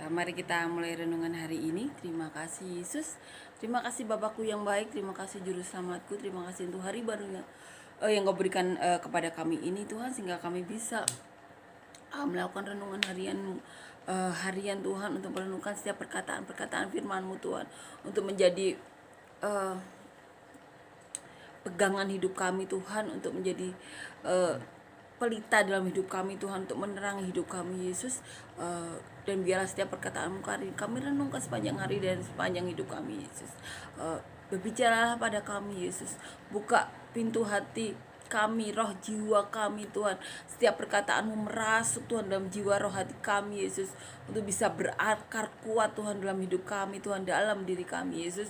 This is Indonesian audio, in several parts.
Mari kita mulai renungan hari ini. Terima kasih Yesus. Terima kasih Bapakku yang baik. Terima kasih Juru Selamatku. Terima kasih untuk hari baru yang Kau berikan kepada kami ini Tuhan, sehingga kami bisa melakukan renungan harian Tuhan, untuk merenungkan setiap perkataan-perkataan firman-Mu Tuhan, untuk menjadi pegangan hidup kami Tuhan, untuk menjadi pelita dalam hidup kami Tuhan, untuk menerangi hidup kami Yesus. Dan biarlah setiap perkataan-Mu kami renungkan sepanjang hari dan sepanjang hidup kami Yesus. Berbicaralah pada kami Yesus, buka pintu hati kami, roh jiwa kami Tuhan. Setiap perkataan-Mu merasuk Tuhan dalam jiwa roh hati kami Yesus, untuk bisa berakar kuat Tuhan dalam hidup kami Tuhan, dalam diri kami Yesus.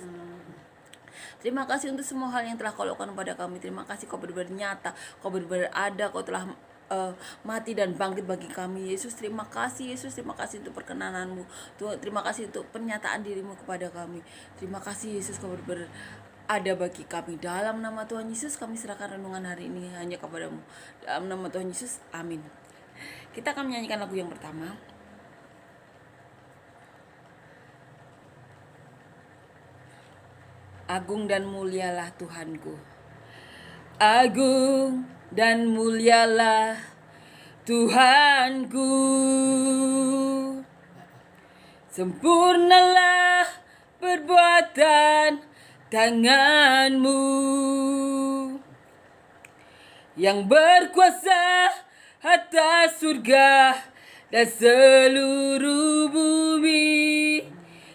Terima kasih untuk semua hal yang telah Kau lakukan kepada kami. Terima kasih Kau benar-benar nyata, Kau benar-benar ada, Kau telah mati dan bangkit bagi kami Yesus. Terima kasih Yesus, terima kasih untuk perkenanan-Mu Tuhan, terima kasih untuk pernyataan diri-Mu kepada kami. Terima kasih Yesus, Kau benar-benar ada bagi kami. Dalam nama Tuhan Yesus kami serahkan renungan hari ini hanya kepada-Mu. Dalam nama Tuhan Yesus, amin. Kita akan menyanyikan lagu yang pertama. Agung dan mulialah Tuhanku. Agung dan mulialah Tuhanku. Sempurnalah perbuatan tangan-Mu, yang berkuasa atas surga dan seluruh bumi.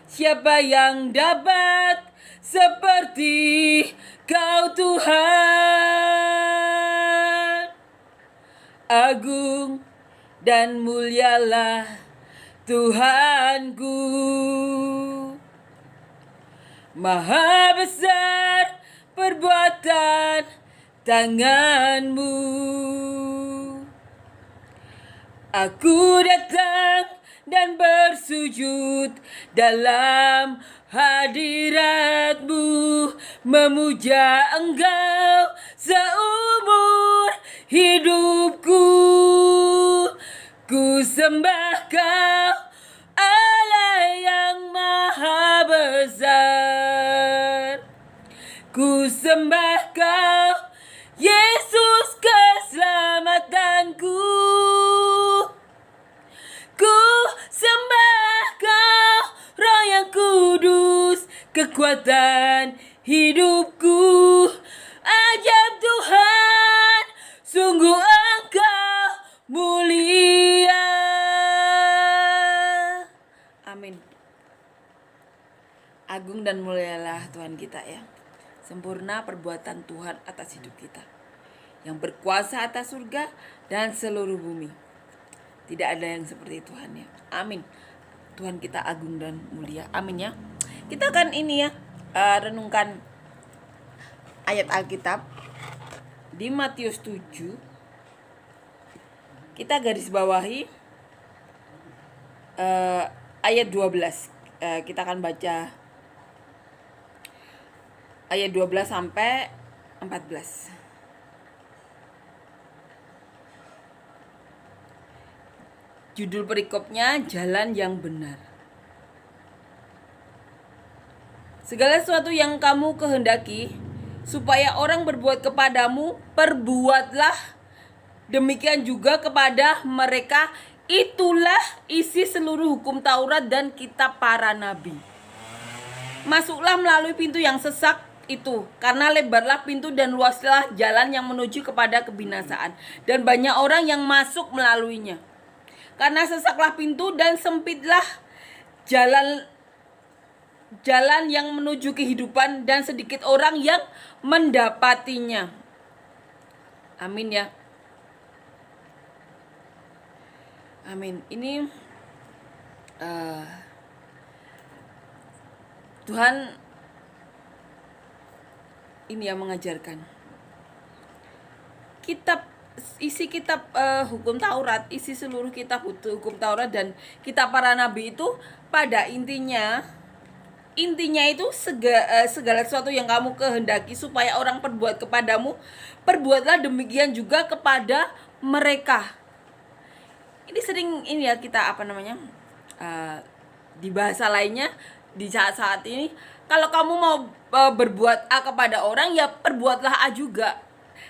Siapa yang dapat seperti Kau Tuhan? Agung dan mulialah Tuhanku. Maha besar perbuatan tangan-Mu. Aku datang dan bersujud dalam hadirat-Mu, memuja Engkau seumur hidupku. Ku sembah Kau, Allah yang maha besar. Ku sembah Kau, Yesus keselamatanku. Ku sembah Kau, Roh yang kudus, kekuatan hidupku. Ajaib Tuhan, sungguh Engkau mulia. Amin. Agung dan mulialah Tuhan kita ya. Sempurna perbuatan Tuhan atas hidup kita, yang berkuasa atas surga dan seluruh bumi. Tidak ada yang seperti Tuhan ya. Amin. Tuhan kita agung dan mulia. Amin ya. Kita akan renungkan ayat Alkitab di Matius 7. Kita garis bawahi ayat 12. Kita akan baca ayat 12 sampai 14. Judul perikopnya Jalan yang Benar. Segala sesuatu yang kamu kehendaki supaya orang berbuat kepadamu, perbuatlah demikian juga kepada mereka. Itulah isi seluruh hukum Taurat dan kitab para nabi. Masuklah melalui pintu yang sesak itu, karena lebarlah pintu dan luaslah jalan yang menuju kepada kebinasaan, dan banyak orang yang masuk melaluinya. Karena sesaklah pintu dan sempitlah jalan yang menuju kehidupan, dan sedikit orang yang mendapatinya. Amin ya. Amin. Ini Tuhan ini yang mengajarkan. Isi kitab hukum Taurat, isi seluruh kitab hukum Taurat dan kitab para nabi itu pada intinya itu segala sesuatu yang kamu kehendaki supaya orang perbuat kepadamu, perbuatlah demikian juga kepada mereka. Ini sering kita di bahasa lainnya di saat-saat ini, kalau kamu mau berbuat A kepada orang, ya perbuatlah A juga.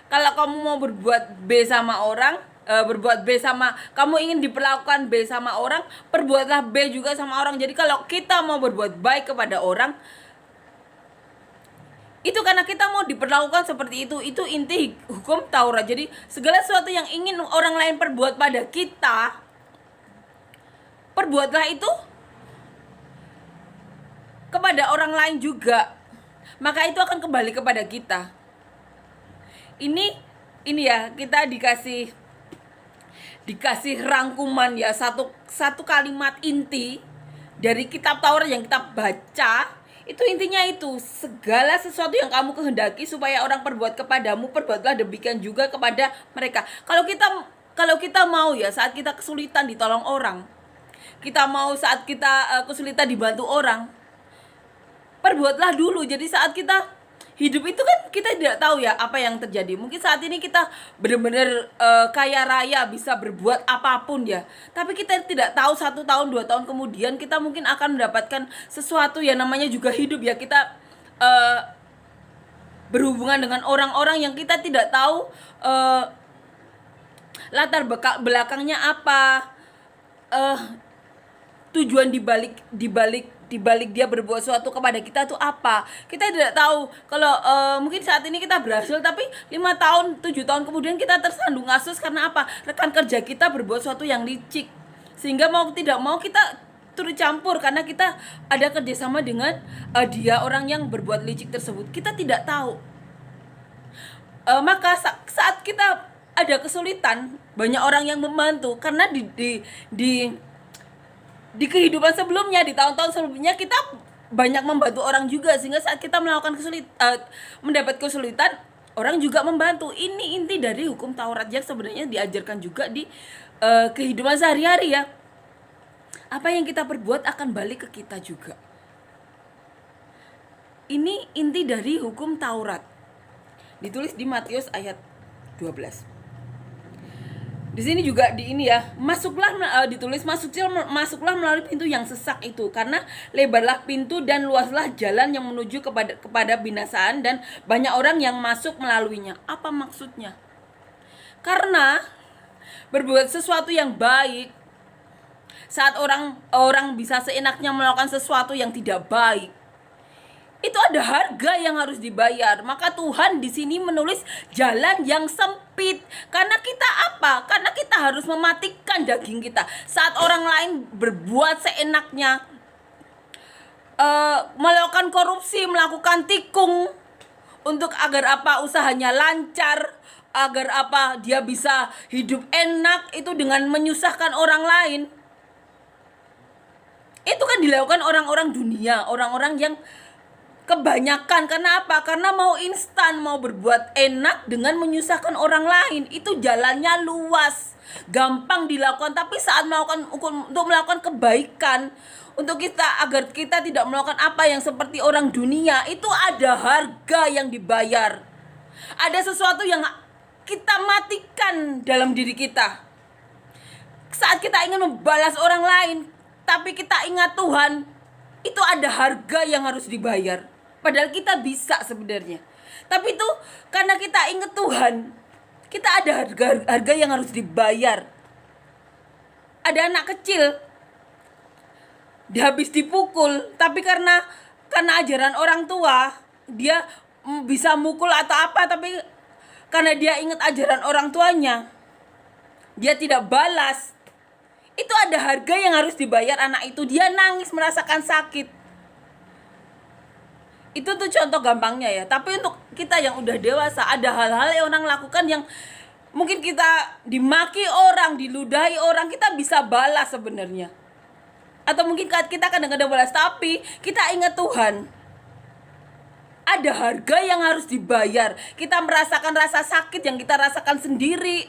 Kalau kamu mau berbuat B sama orang, berbuat B sama, kamu ingin diperlakukan B sama orang, perbuatlah B juga sama orang. Jadi kalau kita mau berbuat baik kepada orang, itu karena kita mau diperlakukan seperti itu inti hukum Taurat. Jadi segala sesuatu yang ingin orang lain perbuat pada kita, perbuatlah itu kepada orang lain juga, maka itu akan kembali kepada kita. Ini ya, kita dikasih rangkuman ya, satu kalimat inti dari kitab Taurat yang kita baca. Itu intinya itu, segala sesuatu yang kamu kehendaki supaya orang perbuat kepadamu, perbuatlah demikian juga kepada mereka. Kalau kita mau ya, saat kita kesulitan ditolong orang, kita mau saat kita kesulitan dibantu orang, perbuatlah dulu. Jadi saat kita hidup itu kan kita tidak tahu ya apa yang terjadi. Mungkin saat ini kita benar-benar kaya raya, bisa berbuat apapun ya, tapi kita tidak tahu 1 tahun 2 tahun kemudian kita mungkin akan mendapatkan sesuatu yang namanya juga hidup ya. Kita berhubungan dengan orang-orang yang kita tidak tahu latar belakangnya apa, tujuan dibalik dia berbuat sesuatu kepada kita itu apa. Kita tidak tahu. Kalau mungkin saat ini kita berhasil, tapi 5 tahun 7 tahun kemudian kita tersandung kasus karena apa? Rekan kerja kita berbuat sesuatu yang licik, sehingga mau tidak mau kita turut campur karena kita ada kerjasama dengan dia, orang yang berbuat licik tersebut. Kita tidak tahu. Maka saat kita ada kesulitan, banyak orang yang membantu karena di kehidupan sebelumnya, di tahun-tahun sebelumnya kita banyak membantu orang juga, sehingga saat kita mendapat kesulitan, orang juga membantu. Ini inti dari hukum Taurat yang sebenarnya diajarkan juga di kehidupan sehari-hari ya. Apa yang kita perbuat akan balik ke kita juga. Ini inti dari hukum Taurat. Ditulis di Matius ayat 12. Di sini juga ditulis masuklah melalui pintu yang sesak itu, karena lebarlah pintu dan luaslah jalan yang menuju kepada binasaan, dan banyak orang yang masuk melaluinya. Apa maksudnya? Karena berbuat sesuatu yang baik, saat orang bisa seenaknya melakukan sesuatu yang tidak baik, itu ada harga yang harus dibayar. Maka Tuhan di sini menulis jalan yang sempit. Karena kita apa? Karena kita harus mematikan daging kita. Saat orang lain berbuat seenaknya, melakukan korupsi, melakukan tikung, untuk agar apa? Usahanya lancar, agar apa? Dia bisa hidup enak, itu dengan menyusahkan orang lain. Itu kan dilakukan orang-orang dunia, orang-orang yang kebanyakan. Karena apa? Karena mau instan, mau berbuat enak dengan menyusahkan orang lain. Itu jalannya luas, gampang dilakukan. Tapi saat untuk melakukan kebaikan, untuk agar kita tidak melakukan apa yang seperti orang dunia, itu ada harga yang dibayar. Ada sesuatu yang kita matikan dalam diri kita. Saat kita ingin membalas orang lain, tapi kita ingat Tuhan, itu ada harga yang harus dibayar. Padahal kita bisa sebenarnya, tapi itu karena kita ingat Tuhan, kita ada harga yang harus dibayar. Ada anak kecil, dia habis dipukul, tapi karena ajaran orang tua, dia bisa mukul atau apa, tapi karena dia ingat ajaran orang tuanya, dia tidak balas. Itu ada harga yang harus dibayar anak itu. Dia nangis merasakan sakit. Itu tuh contoh gampangnya ya. Tapi untuk kita yang udah dewasa, ada hal-hal yang orang lakukan yang mungkin kita dimaki orang, diludahi orang, kita bisa balas sebenarnya. Atau mungkin kita kadang-kadang balas, tapi kita ingat Tuhan. Ada harga yang harus dibayar. Kita merasakan rasa sakit yang kita rasakan sendiri.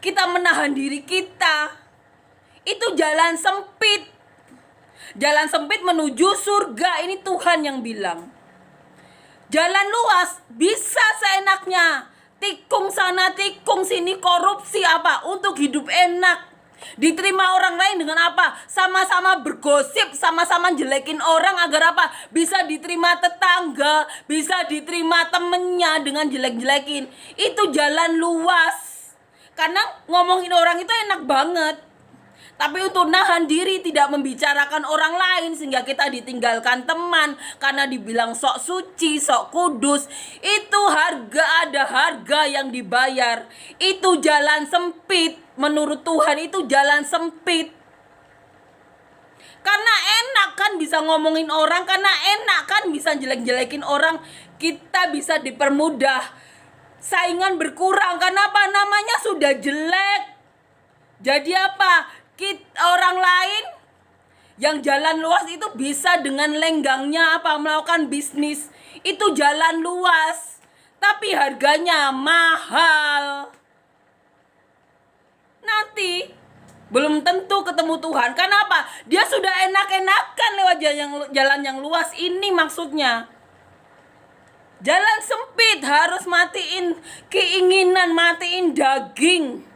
Kita menahan diri kita. Itu jalan sempit. Jalan sempit menuju surga. Ini Tuhan yang bilang. Jalan luas bisa seenaknya. Tikung sana, tikung sini, korupsi apa? Untuk hidup enak. Diterima orang lain dengan apa? Sama-sama bergosip, sama-sama jelekin orang agar apa? Bisa diterima tetangga, bisa diterima temennya dengan jelek-jelekin. Itu jalan luas. Karena ngomongin orang itu enak banget. Tapi untuk nahan diri tidak membicarakan orang lain sehingga kita ditinggalkan teman karena dibilang sok suci, sok kudus, itu ada harga yang dibayar. Itu jalan sempit. Menurut Tuhan itu jalan sempit. Karena enak kan bisa ngomongin orang, karena enak kan bisa jelek-jelekin orang, kita bisa dipermudah. Saingan berkurang karena apa? Namanya sudah jelek. Jadi apa? Orang lain yang jalan luas itu bisa dengan lenggangnya apa? Melakukan bisnis. Itu jalan luas. Tapi harganya mahal. Nanti belum tentu ketemu Tuhan. Kenapa? Dia sudah enak-enakan lewat jalan yang luas. Ini maksudnya. Jalan sempit, harus matiin keinginan, matiin daging.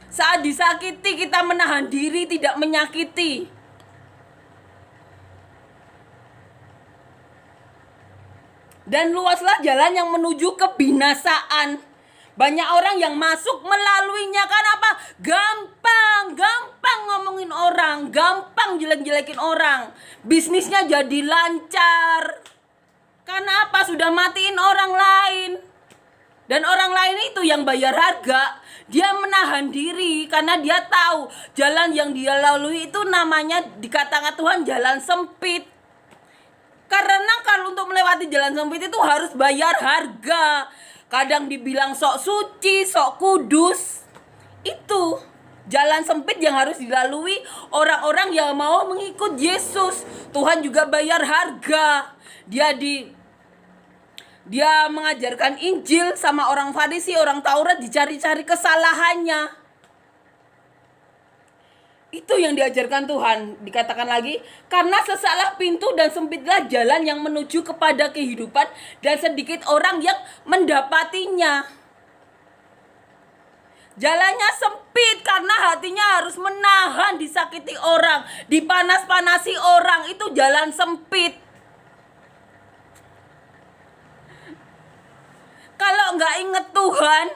Saat disakiti kita menahan diri tidak menyakiti. Dan luaslah jalan yang menuju kebinasaan. Banyak orang yang masuk melaluinya kan apa? Gampang ngomongin orang, gampang jelek-jelekin orang. Bisnisnya jadi lancar. Karena apa? Sudah matiin orang lain. Dan orang lain itu yang bayar harga. Dia menahan diri karena dia tahu jalan yang dia lalui itu namanya dikatakan Tuhan jalan sempit. Karena kalau untuk melewati jalan sempit itu harus bayar harga. Kadang dibilang sok suci, sok kudus. Itu jalan sempit yang harus dilalui orang-orang yang mau mengikut Yesus. Tuhan juga bayar harga. Dia mengajarkan Injil sama orang Farisi, orang Taurat, dicari-cari kesalahannya. Itu yang diajarkan Tuhan. Dikatakan lagi, karena sesaklah pintu dan sempitlah jalan yang menuju kepada kehidupan, dan sedikit orang yang mendapatinya. Jalannya sempit karena hatinya harus menahan disakiti orang, dipanas-panasi orang. Itu jalan sempit. Kalau nggak inget Tuhan,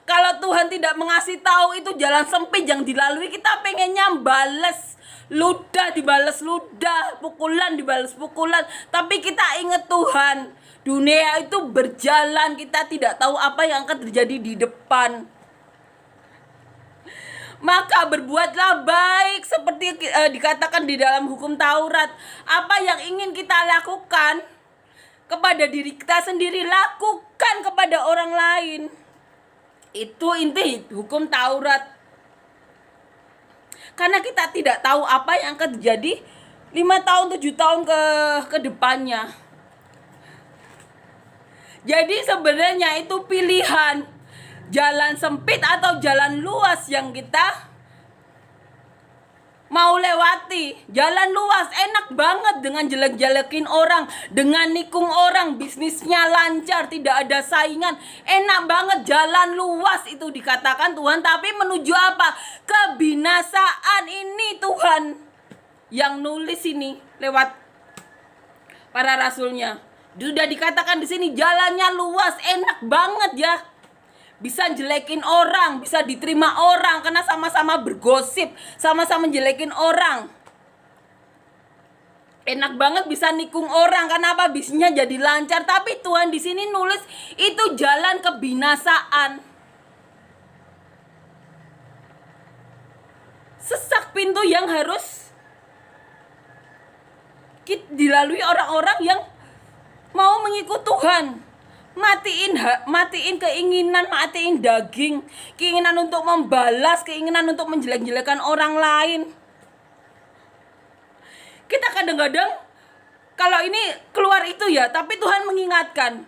kalau Tuhan tidak mengasih tahu itu jalan sempit yang dilalui, kita pengennya bales ludah dibales ludah, pukulan dibales pukulan. Tapi kita inget Tuhan, dunia itu berjalan, kita tidak tahu apa yang akan terjadi di depan. Maka berbuatlah baik seperti dikatakan di dalam hukum Taurat. Apa yang ingin kita lakukan kepada diri kita sendiri, lakukan kepada orang lain. Itu inti hukum Taurat. Karena kita tidak tahu apa yang akan terjadi 5 tahun, 7 tahun ke depannya. Jadi sebenarnya itu pilihan. Jalan sempit atau jalan luas yang kita mau lewati. Jalan luas enak banget dengan jelek-jelekin orang, dengan nikung orang, bisnisnya lancar, tidak ada saingan. Enak banget, jalan luas itu dikatakan Tuhan. Tapi menuju apa? Kebinasaan. Ini Tuhan yang nulis ini lewat para rasulnya. Sudah dikatakan di sini jalannya luas, enak banget ya. Bisa jelekin orang, bisa diterima orang karena sama-sama bergosip, sama-sama jelekin orang. Enak banget bisa nikung orang karena apa? Bisnisnya jadi lancar. Tapi Tuhan di sini nulis itu jalan kebinasaan. Sesak pintu yang harus dilalui orang-orang yang mau mengikut Tuhan. Matiin keinginan, matiin daging, keinginan untuk membalas, keinginan untuk menjelek-jelekan orang lain. Kita kadang-kadang kalau ini keluar itu ya, tapi Tuhan mengingatkan.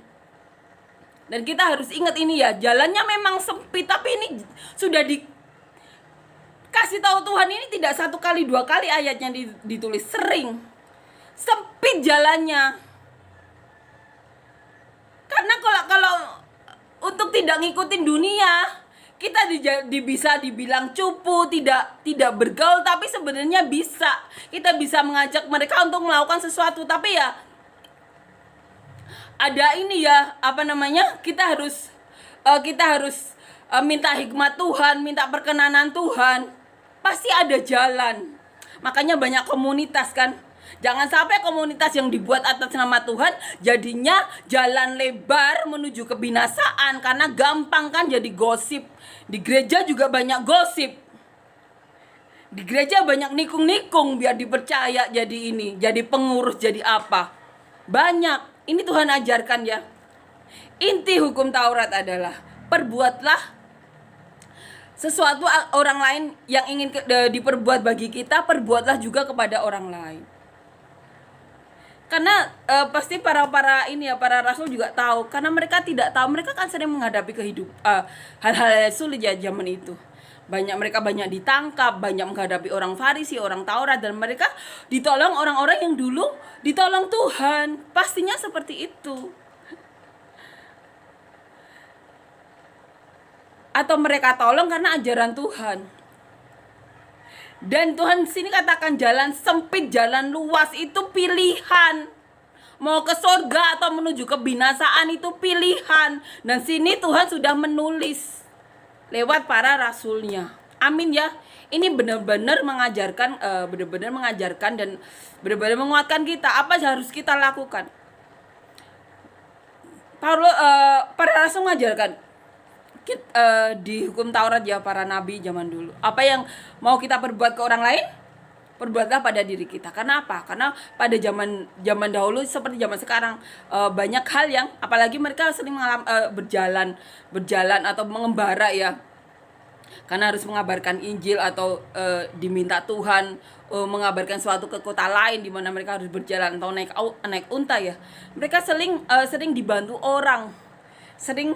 Dan kita harus ingat ini ya, jalannya memang sempit, tapi ini sudah dikasih tahu Tuhan. Ini tidak 1 kali 2 kali ayatnya ditulis, sering. Sempit jalannya. Karena kalau untuk tidak ngikutin dunia, kita bisa dibilang cupu, tidak bergaul, tapi sebenarnya kita bisa mengajak mereka untuk melakukan sesuatu. Tapi ya ada ini ya, apa namanya, kita harus minta hikmat Tuhan, minta perkenanan Tuhan. Pasti ada jalan. Makanya banyak komunitas kan. Jangan sampai komunitas yang dibuat atas nama Tuhan jadinya jalan lebar menuju kebinasaan, karena gampang kan jadi gosip. Di gereja juga banyak gosip. Di gereja banyak nikung-nikung biar dipercaya jadi ini, jadi pengurus, jadi apa. Banyak. Ini Tuhan ajarkan ya. Inti hukum Taurat adalah perbuatlah sesuatu orang lain yang ingin diperbuat bagi kita, perbuatlah juga kepada orang lain. Karena pasti para rasul juga tahu, karena mereka tidak tahu, mereka kan sering menghadapi hal-hal sulit ya zaman itu. Mereka banyak ditangkap, banyak menghadapi orang Farisi, orang Taurat, dan mereka ditolong orang-orang yang dulu ditolong Tuhan. Pastinya seperti itu. Atau mereka tolong karena ajaran Tuhan. Dan Tuhan sini katakan jalan sempit, jalan luas itu pilihan. Mau ke surga atau menuju kebinasaan itu pilihan. Dan sini Tuhan sudah menulis lewat para rasulnya. Amin ya. Ini benar-benar mengajarkan dan benar-benar menguatkan kita apa yang harus kita lakukan. Para rasul mengajarkan di hukum Taurat ya, para nabi zaman dulu. Apa yang mau kita perbuat ke orang lain, perbuatlah pada diri kita. Karena apa? Karena pada zaman dahulu seperti zaman sekarang, banyak hal yang, apalagi mereka sering berjalan atau mengembara ya. Karena harus mengabarkan Injil atau diminta Tuhan mengabarkan suatu ke kota lain di mana mereka harus berjalan atau naik unta ya. Mereka sering dibantu orang, sering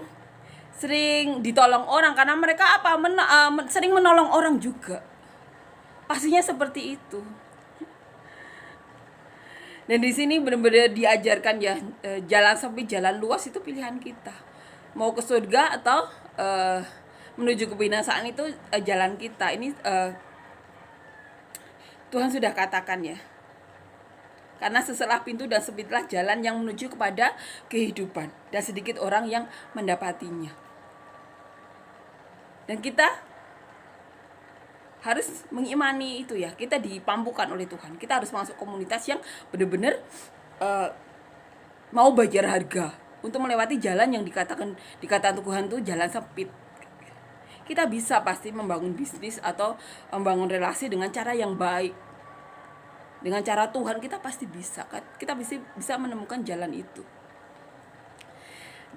ditolong orang, karena mereka sering menolong orang juga. Pastinya seperti itu. Dan di sini benar-benar diajarkan ya, jalan sempit, jalan luas itu pilihan kita. Mau ke surga atau menuju kebinasaan itu jalan kita. Ini Tuhan sudah katakan ya. Karena seselah pintu dan sempitlah jalan yang menuju kepada kehidupan, dan sedikit orang yang mendapatinya. Dan kita harus mengimani itu ya. Kita dipampukan oleh Tuhan. Kita harus masuk komunitas yang benar-benar mau bayar harga untuk melewati jalan yang dikatakan Tuhan itu jalan sempit. Kita bisa pasti membangun bisnis atau membangun relasi dengan cara yang baik. Dengan cara Tuhan kita pasti bisa. Kita bisa menemukan jalan itu.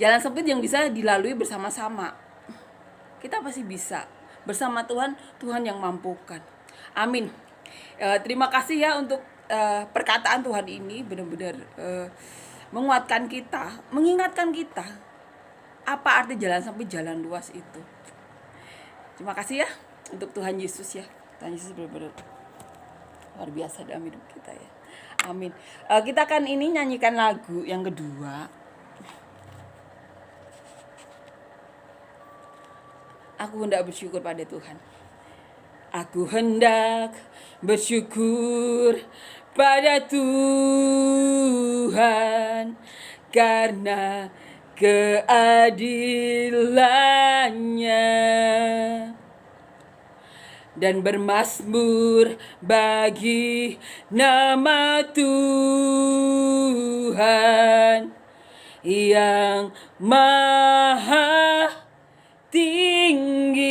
Jalan sempit yang bisa dilalui bersama-sama. Kita pasti bisa. Bersama Tuhan yang mampukan. Amin. Terima kasih ya untuk perkataan Tuhan ini. Benar-benar menguatkan kita, mengingatkan kita apa arti jalan sempit, jalan luas itu. Terima kasih ya untuk Tuhan Yesus ya. Tuhan Yesus benar-benar luar biasa dalam hidup kita ya. Amin. Kita akan nyanyikan lagu yang kedua. Aku hendak bersyukur pada Tuhan. Aku hendak bersyukur pada Tuhan karena keadilannya, dan bermazmur bagi nama Tuhan yang maha tinggi.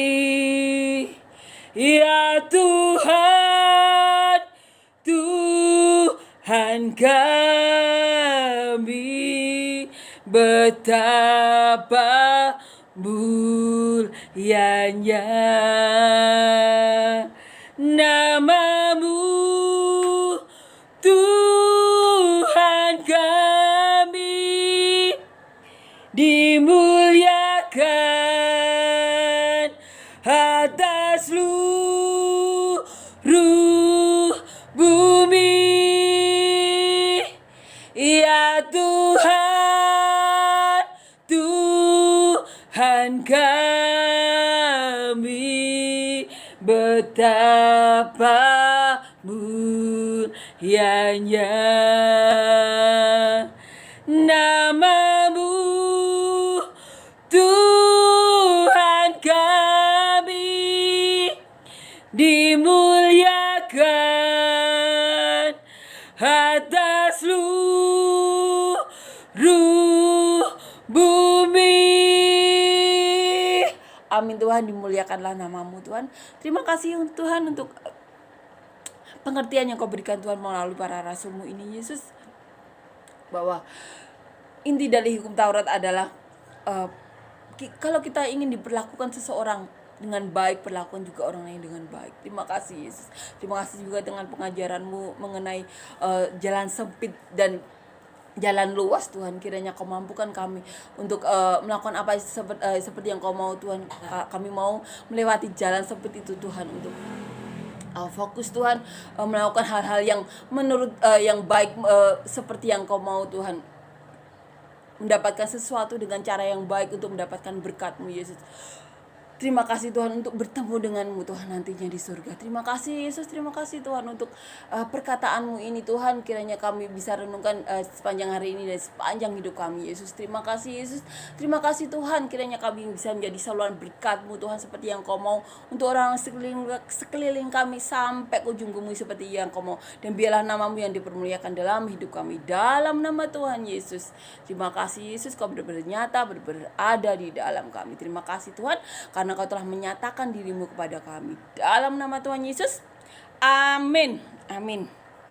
Ya Tuhan, Tuhan kami, betapa mulianya namamu, Tuhan kami, dimuliakan atas seluruh bumi. Ya Tuhan, Tuhan kami, betapa mulianya namamu, Tuhan kami, dimuliakan atas seluruh bumi. Amin Tuhan, dimuliakanlah namamu Tuhan. Terima kasih Tuhan untuk pengertian yang kau berikan Tuhan melalui para rasulmu ini Yesus, bahwa inti dari hukum Taurat adalah kalau kita ingin diperlakukan seseorang dengan baik, perlakukan juga orang lain dengan baik. Terima kasih Yesus. Terima kasih juga dengan pengajaranmu mengenai jalan sempit dan jalan luas Tuhan. Kiranya kau mampukan kami untuk melakukan apa seperti yang kau mau Tuhan. Kami mau melewati jalan sempit itu Tuhan, untuk fokus Tuhan, melakukan hal-hal yang menurut yang baik, seperti yang kau mau Tuhan, mendapatkan sesuatu dengan cara yang baik untuk mendapatkan berkat-Mu Yesus. Terima kasih Tuhan untuk bertemu denganmu Tuhan nantinya di surga. Terima kasih Yesus, terima kasih Tuhan untuk perkataanmu ini Tuhan. Kiranya kami bisa renungkan sepanjang hari ini dan sepanjang hidup kami Yesus. Terima kasih Yesus, terima kasih Tuhan. Kiranya kami bisa menjadi saluran berkat-Mu Tuhan, seperti yang Kau mau untuk orang sekeliling kami sampai ke ujung bumi seperti yang Kau mau. Dan biarlah namamu yang dipermuliakan dalam hidup kami, dalam nama Tuhan Yesus. Terima kasih Yesus, Kau benar-benar nyata, benar-benar ada di dalam kami. Terima kasih Tuhan, karena Kau telah menyatakan dirimu kepada kami. Dalam nama Tuhan Yesus, amin. Amin.